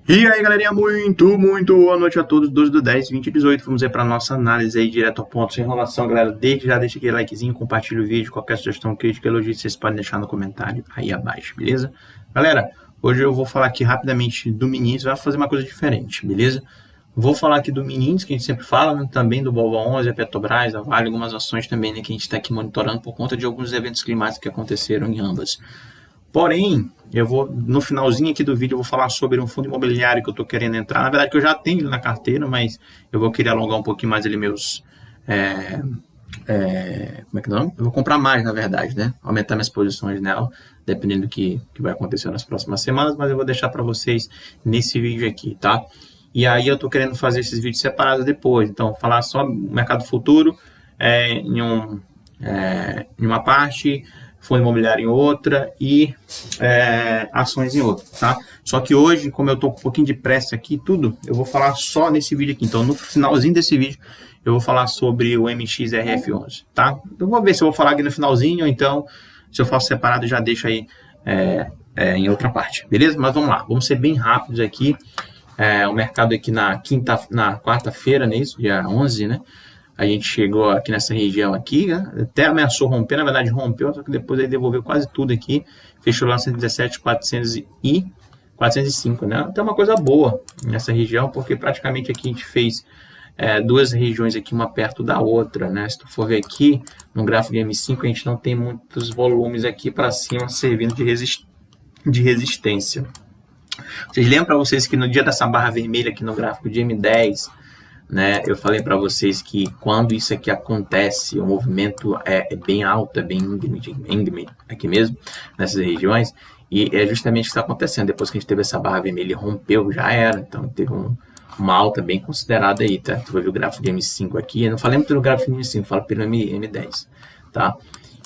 E aí, galerinha, muito boa noite a todos, 12/10/2018. Vamos aí para nossa análise aí, direto ao ponto, sem enrolação, galera. Desde já deixa aquele likezinho, compartilha o vídeo, qualquer sugestão, crítica, elogio, vocês podem deixar no comentário aí abaixo, beleza? Galera, hoje eu vou falar aqui rapidamente do Minins, vai fazer uma coisa diferente, beleza? Vou falar aqui do Minins, que a gente sempre fala, né? Também do Bolva 11, a Petrobras, a Vale, algumas ações também, né, que a gente está aqui monitorando por conta de alguns eventos climáticos que aconteceram em ambas. Porém, eu vou, no finalzinho aqui do vídeo, eu vou falar sobre um fundo imobiliário que eu estou querendo entrar. Na verdade, que eu já tenho ele na carteira, mas eu vou querer alongar um pouquinho mais ali meus... como é que é o nome? Eu vou comprar mais, na verdade, né? Aumentar minhas posições nela, dependendo do que vai acontecer nas próximas semanas, mas eu vou deixar para vocês nesse vídeo aqui, tá? E aí eu estou querendo fazer esses vídeos separados depois. Então, falar só mercado futuro em uma parte, fundo imobiliário em outra e ações em outra, tá? Só que hoje, como eu tô com um pouquinho de pressa aqui tudo, eu vou falar só nesse vídeo aqui. Então, no finalzinho desse vídeo, eu vou falar sobre o MXRF11, tá? Eu vou ver se eu vou falar aqui no finalzinho, ou então, se eu faço separado, já deixo aí em outra parte, beleza? Mas vamos lá, vamos ser bem rápidos aqui. O mercado aqui na quarta-feira, né, isso, dia 11, né? A gente chegou aqui nessa região aqui, né? Até ameaçou romper, na verdade rompeu, só que depois aí devolveu quase tudo aqui, fechou lá 117.405, né? Até uma coisa boa nessa região, porque praticamente aqui a gente fez duas regiões aqui, uma perto da outra, né? Se tu for ver aqui, no gráfico de M5, a gente não tem muitos volumes aqui para cima servindo de resistência. Vocês lembram para vocês que no dia dessa barra vermelha aqui no gráfico de M10, né, eu falei para vocês que quando isso aqui acontece, o movimento é bem alto, é bem íngreme aqui mesmo, nessas regiões, e é justamente o que está acontecendo. Depois que a gente teve essa barra vermelha e rompeu, já era, então teve uma alta bem considerada aí, tá? Tu vai ver o gráfico de M5 aqui, eu não falei muito do gráfico de M5, falo pelo M10, tá?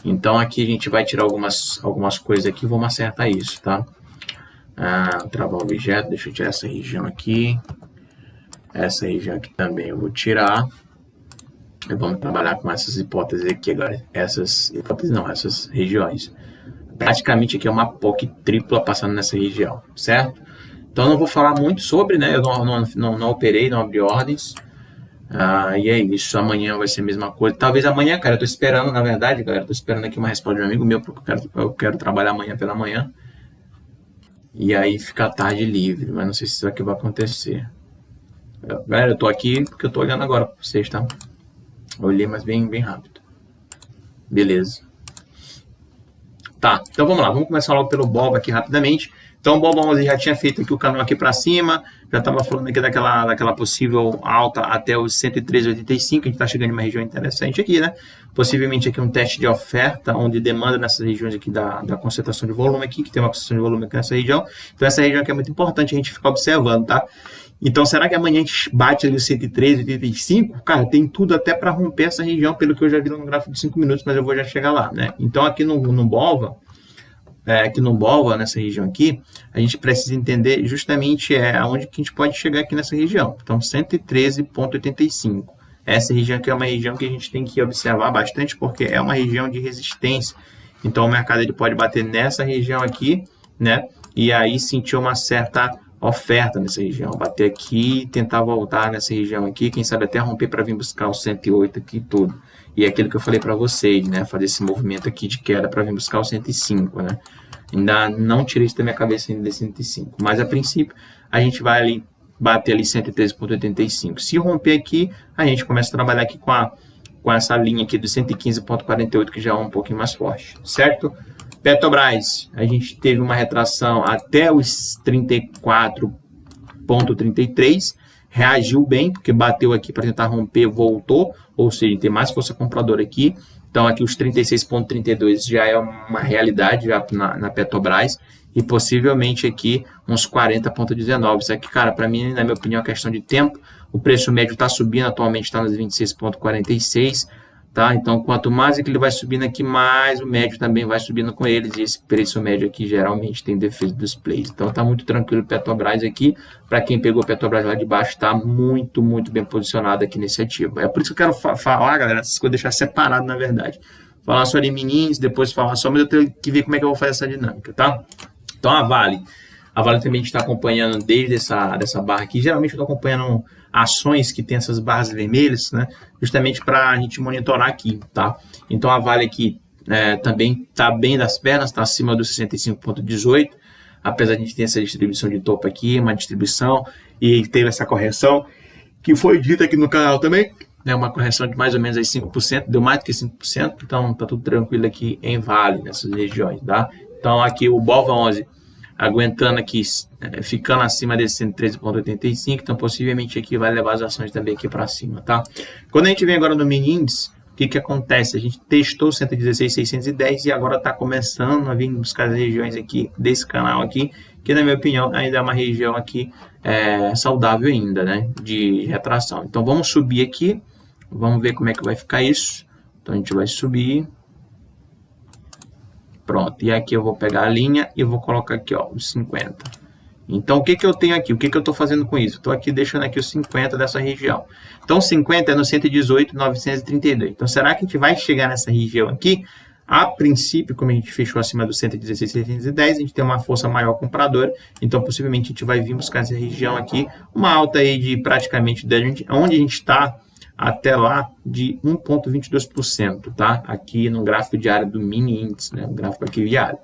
Então aqui a gente vai tirar algumas coisas aqui, vamos acertar isso, tá? Travar o objeto, deixa eu tirar essa região aqui. Essa região aqui também eu vou tirar. E vamos trabalhar com essas hipóteses aqui agora. Essas regiões. Praticamente aqui é uma POC tripla passando nessa região, certo? Então eu não vou falar muito sobre, né? Eu não operei, não abri ordens. E é isso, amanhã vai ser a mesma coisa. Talvez amanhã, cara, eu tô esperando, na verdade, galera, tô esperando aqui uma resposta de um amigo meu, porque eu quero trabalhar amanhã pela manhã. E aí fica a tarde livre, mas não sei se isso aqui vai acontecer. Galera, eu tô aqui porque eu tô olhando agora pra vocês, tá? Olhei, mas bem rápido. Beleza. Tá, então vamos lá. Vamos começar logo pelo Bolva aqui rapidamente. Então o Bolva 11 já tinha feito aqui o caminho aqui para cima. Já estava falando aqui daquela possível alta até os 113,85. A gente está chegando em uma região interessante aqui, né? Possivelmente aqui um teste de oferta, onde demanda nessas regiões aqui da concentração de volume aqui, que tem uma concentração de volume aqui nessa região. Então essa região aqui é muito importante a gente ficar observando, tá? Então, será que amanhã a gente bate ali o 113,85? Cara, tem tudo até para romper essa região, pelo que eu já vi no gráfico de 5 minutos, mas eu vou já chegar lá, né? Então, aqui no Bolva, nessa região aqui, a gente precisa entender justamente aonde que a gente pode chegar aqui nessa região. Então, 113,85. Essa região aqui é uma região que a gente tem que observar bastante, porque é uma região de resistência. Então, o mercado ele pode bater nessa região aqui, né? E aí sentir uma certa oferta nessa região, bater aqui, tentar voltar nessa região aqui, quem sabe até romper para vir buscar o 108 aqui e tudo. E é aquilo que eu falei para vocês, né, fazer esse movimento aqui de queda para vir buscar o 105, né. Ainda não tirei isso da minha cabeça ainda de 105, mas a princípio a gente vai ali bater ali 113,85. Se romper aqui, a gente começa a trabalhar aqui com essa linha aqui do 115,48, que já é um pouquinho mais forte, certo? Petrobras, a gente teve uma retração até os 34,33, reagiu bem, porque bateu aqui para tentar romper, voltou, ou seja, tem mais força compradora aqui. Então aqui os 36,32 já é uma realidade já na Petrobras, e possivelmente aqui uns 40,19. Isso aqui, cara, para mim, na minha opinião, é questão de tempo. O preço médio está subindo, atualmente está nos 26,46. Tá? Então, quanto mais ele vai subindo aqui, mais o médio também vai subindo com eles, e esse preço médio aqui geralmente tem defesa dos plays. Então, tá muito tranquilo o Petrobras aqui. Para quem pegou o Petrobras lá de baixo, tá muito bem posicionado aqui nesse ativo. É por isso que eu quero falar, galera, essas coisas deixar separado, na verdade. Falar só de Minins, depois falar só, mas eu tenho que ver como é que eu vou fazer essa dinâmica, tá? Então, a Vale. A Vale também está acompanhando desde dessa barra aqui. Geralmente eu estou acompanhando ações que tem essas barras vermelhas, né? Justamente para a gente monitorar aqui, tá? Então a Vale aqui também está bem das pernas, está acima dos 65,18, apesar de a gente ter essa distribuição de topo aqui, uma distribuição, e teve essa correção, que foi dita aqui no canal também, né, uma correção de mais ou menos aí 5%, deu mais do que 5%, então tá tudo tranquilo aqui em Vale, nessas regiões, tá? Então aqui o BOVA11 aguentando aqui, ficando acima desse 113,85, então possivelmente aqui vai levar as ações também aqui para cima, tá? Quando a gente vem agora no mini índice, o que acontece? A gente testou 116,610 e agora está começando a vir buscar as regiões aqui desse canal aqui, que na minha opinião ainda é uma região aqui saudável ainda, né, de retração. Então vamos subir aqui, vamos ver como é que vai ficar isso. Então a gente vai subir. Pronto, e aqui eu vou pegar a linha e vou colocar aqui, ó, os 50. Então, o que eu tenho aqui? O que eu estou fazendo com isso? Estou aqui deixando aqui os 50 dessa região. Então, 50 é no 118,932. Então, será que a gente vai chegar nessa região aqui? A princípio, como a gente fechou acima do 116,610, a gente tem uma força maior compradora. Então, possivelmente, a gente vai vir buscar essa região aqui. Uma alta aí de praticamente, onde a gente está, até lá de 1,22%, tá? Aqui no gráfico diário do mini índice, né? O gráfico aqui diário.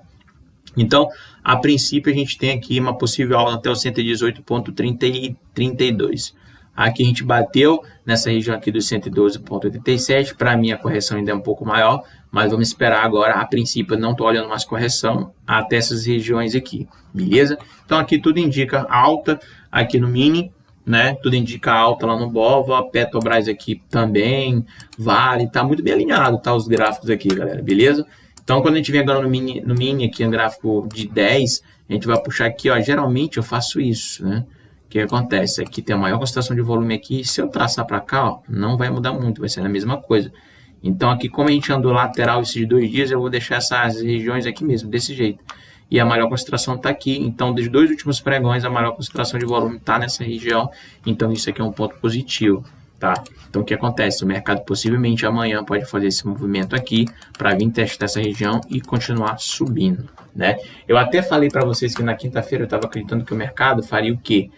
Então, a princípio, a gente tem aqui uma possível alta até o 118,32. Aqui a gente bateu nessa região aqui dos 112,87. Para mim, a correção ainda é um pouco maior, mas vamos esperar agora. A princípio, eu não estou olhando mais correção até essas regiões aqui, beleza? Então, aqui tudo indica alta aqui no mini, né? Tudo indica alta lá no BOVA, Petrobras aqui também, Vale, tá muito bem alinhado, tá? Os gráficos aqui, galera, beleza? Então, quando a gente vem agora no mini aqui, no gráfico de 10, a gente vai puxar aqui, ó, geralmente eu faço isso, né? O que acontece? Aqui tem a maior concentração de volume aqui, se eu traçar para cá, ó, não vai mudar muito, vai ser a mesma coisa. Então, aqui, como a gente andou lateral esses 2 dias, eu vou deixar essas regiões aqui mesmo, desse jeito. E a maior concentração está aqui, então, dos 2 últimos pregões, a maior concentração de volume está nessa região, então isso aqui é um ponto positivo, tá? Então, o que acontece? O mercado possivelmente amanhã pode fazer esse movimento aqui para vir testar essa região e continuar subindo, né? Eu até falei para vocês que na quinta-feira eu estava acreditando que o mercado faria o quê?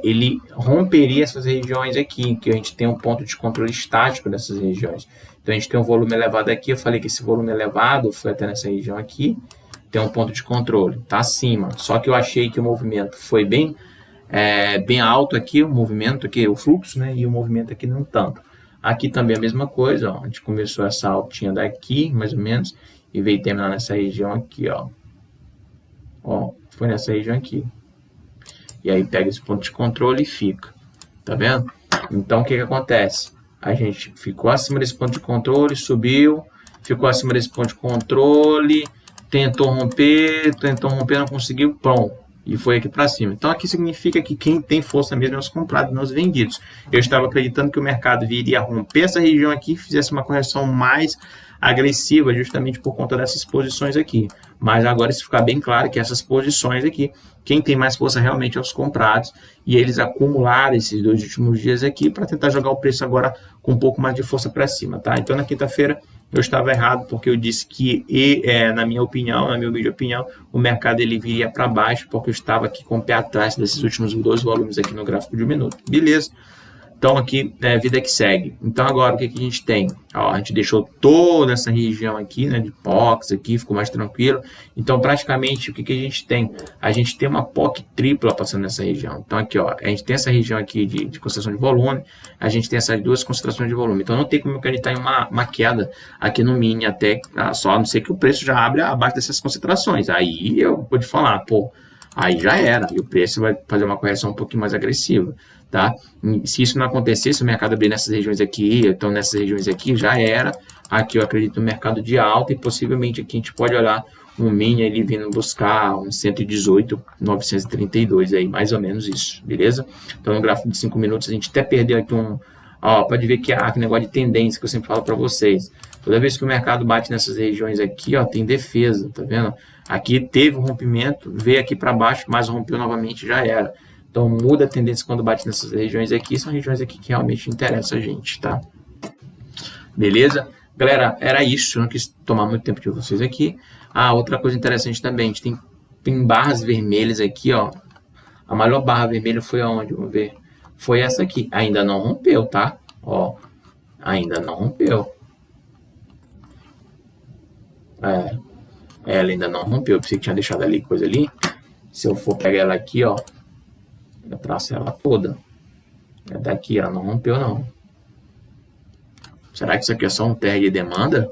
Ele romperia essas regiões aqui, que a gente tem um ponto de controle estático dessas regiões. Então, a gente tem um volume elevado aqui, eu falei que esse volume elevado foi até nessa região aqui, tem um ponto de controle, tá acima. Só que eu achei que o movimento foi bem alto aqui, o movimento aqui, o fluxo, né? E o movimento aqui não tanto. Aqui também a mesma coisa, ó. A gente começou essa altinha daqui, mais ou menos, e veio terminar nessa região aqui, ó. Ó, foi nessa região aqui. E aí pega esse ponto de controle e fica. Tá vendo? Então, o que acontece? A gente ficou acima desse ponto de controle, subiu, ficou acima desse ponto de controle, tentou romper, não conseguiu, pronto, e foi aqui para cima. Então, aqui significa que quem tem força mesmo é os comprados, não os vendidos. Eu estava acreditando que o mercado viria a romper essa região aqui e fizesse uma correção mais agressiva, justamente por conta dessas posições aqui. Mas agora isso fica bem claro que essas posições aqui, quem tem mais força realmente é os comprados, e eles acumularam esses 2 últimos dias aqui para tentar jogar o preço agora com um pouco mais de força para cima, tá? Então, na quinta-feira, eu estava errado, porque eu disse que, na minha opinião, na minha humilde opinião, o mercado ele viria para baixo, porque eu estava aqui com o pé atrás desses últimos 2 volumes aqui no gráfico de 1 minuto. Beleza. Então, aqui, vida que segue. Então, agora, o que a gente tem? Ó, a gente deixou toda essa região aqui, né, de POCs aqui, ficou mais tranquilo. Então, praticamente, o que a gente tem? A gente tem uma POC tripla passando nessa região. Então, aqui, ó, a gente tem essa região aqui de concentração de volume, a gente tem essas 2 concentrações de volume. Então, não tem como acreditar em uma queda aqui no mini, até só a não ser que o preço já abre abaixo dessas concentrações. Aí, eu vou te falar, pô, aí já era. E o preço vai fazer uma correção um pouquinho mais agressiva. Tá? Se isso não acontecesse, o mercado abrir nessas regiões aqui, então nessas regiões aqui já era. Aqui eu acredito no mercado de alta e possivelmente aqui a gente pode olhar um mini ali vindo buscar um 118,932 aí, mais ou menos isso, beleza? Então no gráfico de 5 minutos a gente até perdeu aqui pode ver que há aquele negócio de tendência que eu sempre falo para vocês. Toda vez que o mercado bate nessas regiões aqui, ó, tem defesa, tá vendo? Aqui teve um rompimento, veio aqui para baixo, mas rompeu novamente, já era. Então, muda a tendência quando bate nessas regiões aqui. São regiões aqui que realmente interessam a gente, tá? Beleza? Galera, era isso. Eu não quis tomar muito tempo de vocês aqui. Outra coisa interessante também. A gente tem em barras vermelhas aqui, ó. A maior barra vermelha foi aonde? Vamos ver. Foi essa aqui. Ainda não rompeu, tá? Ó, ainda não rompeu. Ela ainda não rompeu. Eu pensei que tinha deixado ali coisa ali. Se eu for pegar ela aqui, ó, eu traço ela toda. É daqui, ela não rompeu, não. Será que isso aqui é só um TR de demanda?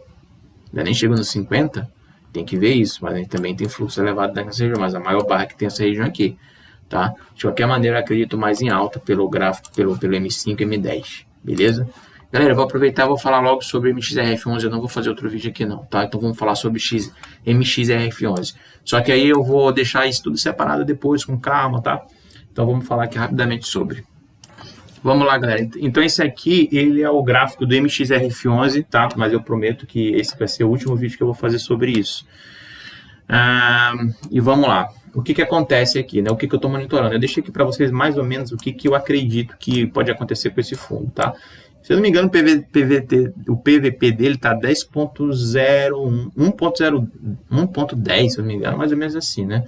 Ainda nem chegou nos 50? Tem que ver isso, mas a gente também tem fluxo elevado nessa região, mas a maior barra que tem essa região aqui, tá? De qualquer maneira, eu acredito mais em alta pelo gráfico, pelo M5 e M10, beleza? Galera, eu vou aproveitar e vou falar logo sobre MXRF11, eu não vou fazer outro vídeo aqui não, tá? Então vamos falar sobre MXRF11. Só que aí eu vou deixar isso tudo separado depois, com calma, tá? Então vamos falar aqui rapidamente sobre. Vamos lá, galera. Então esse aqui, ele é o gráfico do MXRF11, tá? Mas eu prometo que esse vai ser o último vídeo que eu vou fazer sobre isso. E vamos lá. O que acontece aqui, né? O que eu estou monitorando? Eu deixei aqui para vocês mais ou menos o que eu acredito que pode acontecer com esse fundo, tá? Se eu não me engano, o PVP dele está 10.01, 1.10, se eu não me engano, mais ou menos assim, né?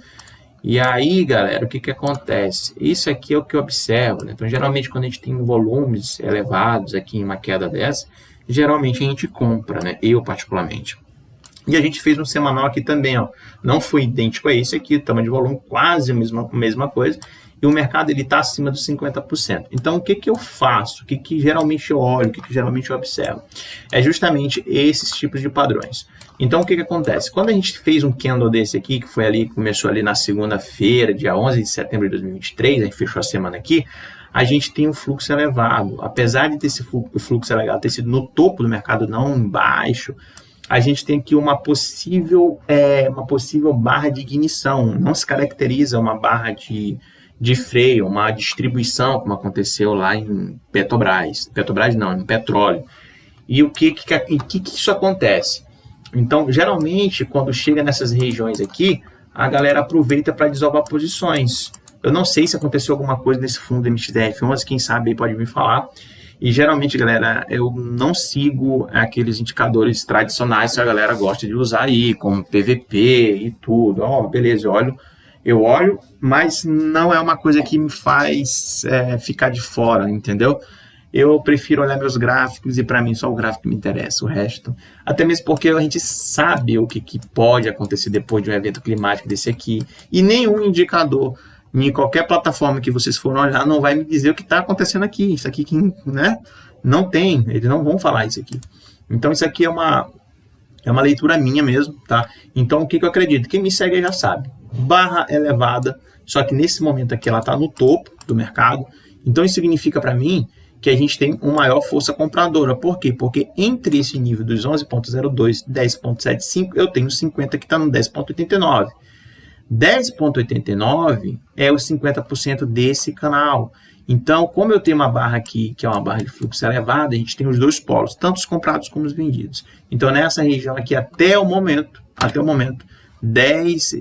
E aí, galera, o que acontece? Isso aqui é o que eu observo, né? Então, geralmente, quando a gente tem volumes elevados aqui em uma queda dessa, geralmente a gente compra, né? Eu, particularmente. E a gente fez um semanal aqui também, ó. Não foi idêntico a esse aqui, tamanho de volume quase a mesma coisa. E o mercado, ele está acima dos 50%. Então, o que eu faço? O que geralmente eu olho? O que geralmente eu observo? É justamente esses tipos de padrões. Então, o que acontece? Quando a gente fez um candle desse aqui, que foi ali, começou ali na segunda-feira, dia 11 de setembro de 2023, a gente fechou a semana aqui, a gente tem um fluxo elevado. Apesar de ter esse fluxo elevado ter sido no topo do mercado, não embaixo, a gente tem aqui uma possível barra de ignição. Não se caracteriza uma barra de freio, uma distribuição, como aconteceu lá em Petrobras. Petrobras não, em petróleo. E o que isso acontece? Então, geralmente, quando chega nessas regiões aqui, a galera aproveita para desovar posições. Eu não sei se aconteceu alguma coisa nesse fundo MXRF11, quem sabe aí pode me falar. E geralmente, galera, eu não sigo aqueles indicadores tradicionais que a galera gosta de usar aí, como PVP e tudo. Ó, beleza, eu olho, mas não é uma coisa que me faz ficar de fora, entendeu? Eu prefiro olhar meus gráficos e para mim só o gráfico que me interessa, o resto. Até mesmo porque a gente sabe o que pode acontecer depois de um evento climático desse aqui. E nenhum indicador, em qualquer plataforma que vocês forem olhar, não vai me dizer o que está acontecendo aqui. Isso aqui, né? Não tem, eles não vão falar isso aqui. Então isso aqui é uma leitura minha mesmo, tá? Então o que eu acredito? Quem me segue já sabe. Barra elevada, só que nesse momento aqui ela está no topo do mercado. Então isso significa para mim que a gente tem uma maior força compradora. Por quê? Porque entre esse nível dos 11.02 e 10.75, eu tenho 50 que está no 10.89. 10.89 é os 50% desse canal. Então, como eu tenho uma barra aqui, que é uma barra de fluxo elevado, a gente tem os dois polos, tanto os comprados como os vendidos. Então, nessa região aqui, até o momento, 10,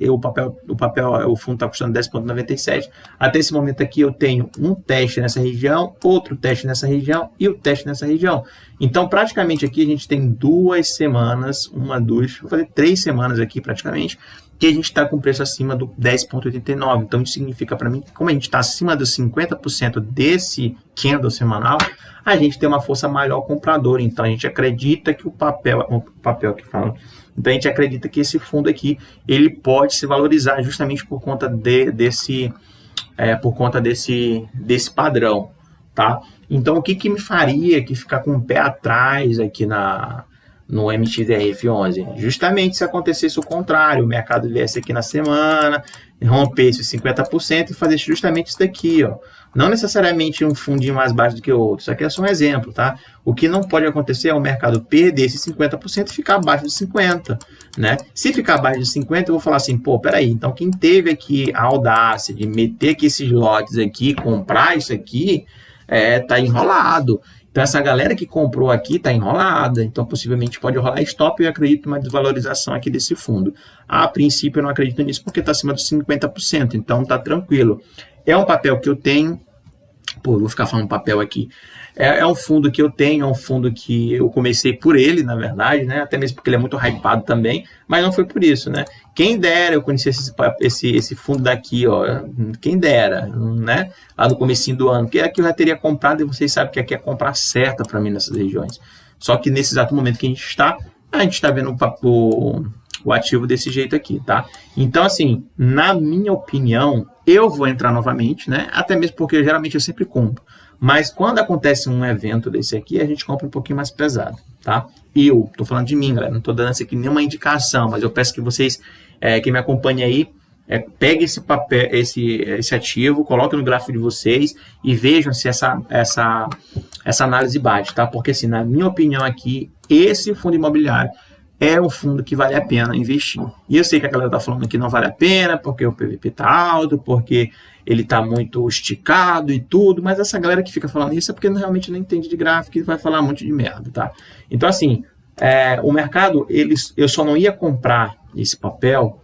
o fundo está custando 10,97. Até esse momento aqui eu tenho um teste nessa região, outro teste nessa região e o teste nessa região. Então, praticamente aqui a gente tem 2 semanas, vou fazer 3 semanas aqui praticamente, que a gente está com preço acima do 10,89. Então, isso significa para mim que como a gente está acima dos 50% desse candle semanal, a gente tem uma força maior compradora. Então, a gente acredita que o papel que fala... Então, a gente acredita que esse fundo aqui, ele pode se valorizar justamente por conta desse padrão, tá? Então, o que me faria que ficar com o pé atrás aqui no MXRF11? Justamente se acontecesse o contrário, o mercado viesse aqui na semana, rompesse os 50% e fazer justamente isso daqui, ó. Não necessariamente um fundinho mais baixo do que o outro, isso aqui é só um exemplo, tá? O que não pode acontecer é o mercado perder esses 50% e ficar abaixo de 50%, né? Se ficar abaixo de 50%, eu vou falar assim, pô, peraí, então quem teve aqui a audácia de meter aqui esses lotes aqui, comprar isso aqui, tá enrolado. Então, essa galera que comprou aqui está enrolada, então possivelmente pode rolar stop e eu acredito uma desvalorização aqui desse fundo. A princípio, eu não acredito nisso porque está acima dos 50%, então está tranquilo. É um papel que eu tenho, Pô, eu vou ficar falando papel aqui. É um fundo que eu tenho, é um fundo que eu comecei por ele, na verdade, né? Até mesmo porque ele é muito hypado também, mas não foi por isso, né? Quem dera eu conhecesse esse fundo daqui, ó. Quem dera, né? Lá no comecinho do ano, porque aqui eu já teria comprado e vocês sabem que aqui é a compra certa para mim nessas regiões. Só que nesse exato momento que a gente está vendo o ativo desse jeito aqui, tá? Então, assim, na minha opinião, eu vou entrar novamente, né? Até mesmo porque geralmente eu sempre compro. Mas quando acontece um evento desse aqui, a gente compra um pouquinho mais pesado, tá? Eu tô falando de mim, galera, não tô dando aqui nenhuma indicação, mas eu peço que vocês, que me acompanhem aí, peguem esse papel, esse ativo, coloquem no gráfico de vocês e vejam se essa análise bate, tá? Porque, assim, na minha opinião aqui, esse fundo imobiliário é um fundo que vale a pena investir. E eu sei que a galera tá falando que não vale a pena, porque o PVP tá alto, porque ele tá muito esticado e tudo, mas essa galera que fica falando isso é porque realmente não entende de gráfico e vai falar muito de merda, tá? Então, assim, o mercado, eu só não ia comprar esse papel,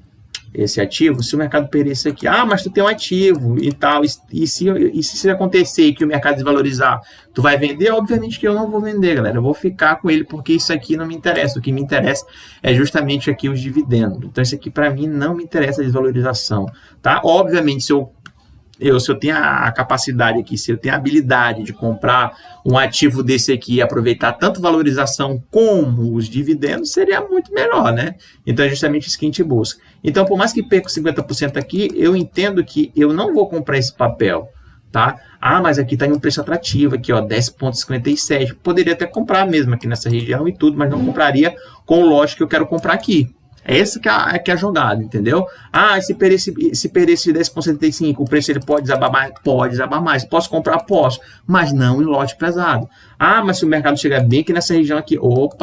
esse ativo, se o mercado perdesse aqui, mas tu tem um ativo e tal, e se acontecer que o mercado desvalorizar, tu vai vender? Obviamente que eu não vou vender, galera, eu vou ficar com ele, porque isso aqui não me interessa, o que me interessa é justamente aqui os dividendos, então isso aqui para mim não me interessa a desvalorização, tá? Obviamente, se eu tenho a capacidade aqui, se eu tenho a habilidade de comprar um ativo desse aqui e aproveitar tanto valorização como os dividendos, seria muito melhor, né? Então é justamente isso que a gente busca. Então, por mais que perca 50% aqui, eu entendo que eu não vou comprar esse papel, tá? Mas aqui está em um preço atrativo, aqui, ó, 10,57. Poderia até comprar mesmo aqui nessa região e tudo, mas não compraria com o lote que eu quero comprar aqui. É essa que é a jogada, entendeu? Se perder esse 10,75, o preço ele pode desabar mais? Pode desabar mais. Posso comprar? Posso. Mas não em lote pesado. Mas se o mercado chegar bem aqui nessa região aqui,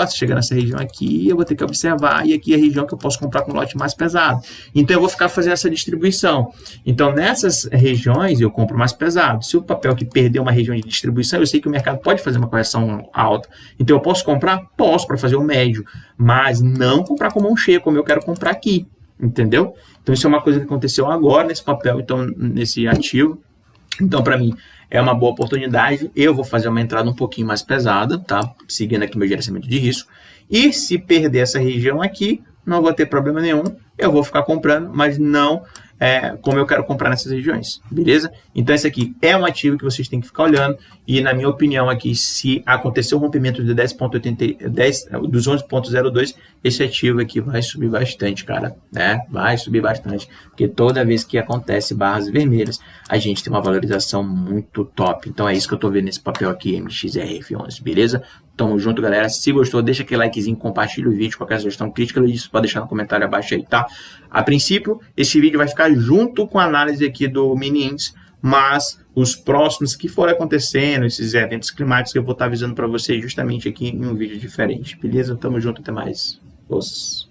se chegar nessa região aqui, eu vou ter que observar, e aqui é a região que eu posso comprar com lote mais pesado. Então, eu vou ficar fazendo essa distribuição. Então, nessas regiões, eu compro mais pesado. Se o papel que perdeu uma região de distribuição, eu sei que o mercado pode fazer uma correção alta. Então, eu posso comprar? Posso, para fazer o médio. Mas não comprar com mão cheia, como eu quero comprar aqui, entendeu? Então, isso é uma coisa que aconteceu agora nesse papel, então, nesse ativo. Então, para mim, é uma boa oportunidade. Eu vou fazer uma entrada um pouquinho mais pesada, tá? Seguindo aqui meu gerenciamento de risco. E se perder essa região aqui, não vou ter problema nenhum. Eu vou ficar comprando, mas não como eu quero comprar nessas regiões, beleza? Então, esse aqui é um ativo que vocês têm que ficar olhando. E, na minha opinião, aqui, se acontecer o rompimento de 10,80, dos 11,02, esse ativo aqui vai subir bastante, cara, né? Vai subir bastante, porque toda vez que acontece barras vermelhas, a gente tem uma valorização muito top. Então, é isso que eu tô vendo nesse papel aqui, MXRF11, beleza? Tamo junto, galera. Se gostou, deixa aquele likezinho, compartilha o vídeo. Qualquer sugestão, crítica, isso pode deixar no comentário abaixo aí, tá? A princípio, esse vídeo vai ficar junto com a análise aqui do mini índice, mas os próximos que forem acontecendo, esses eventos climáticos, eu vou estar avisando para vocês justamente aqui em um vídeo diferente, beleza? Tamo junto, até mais. Os...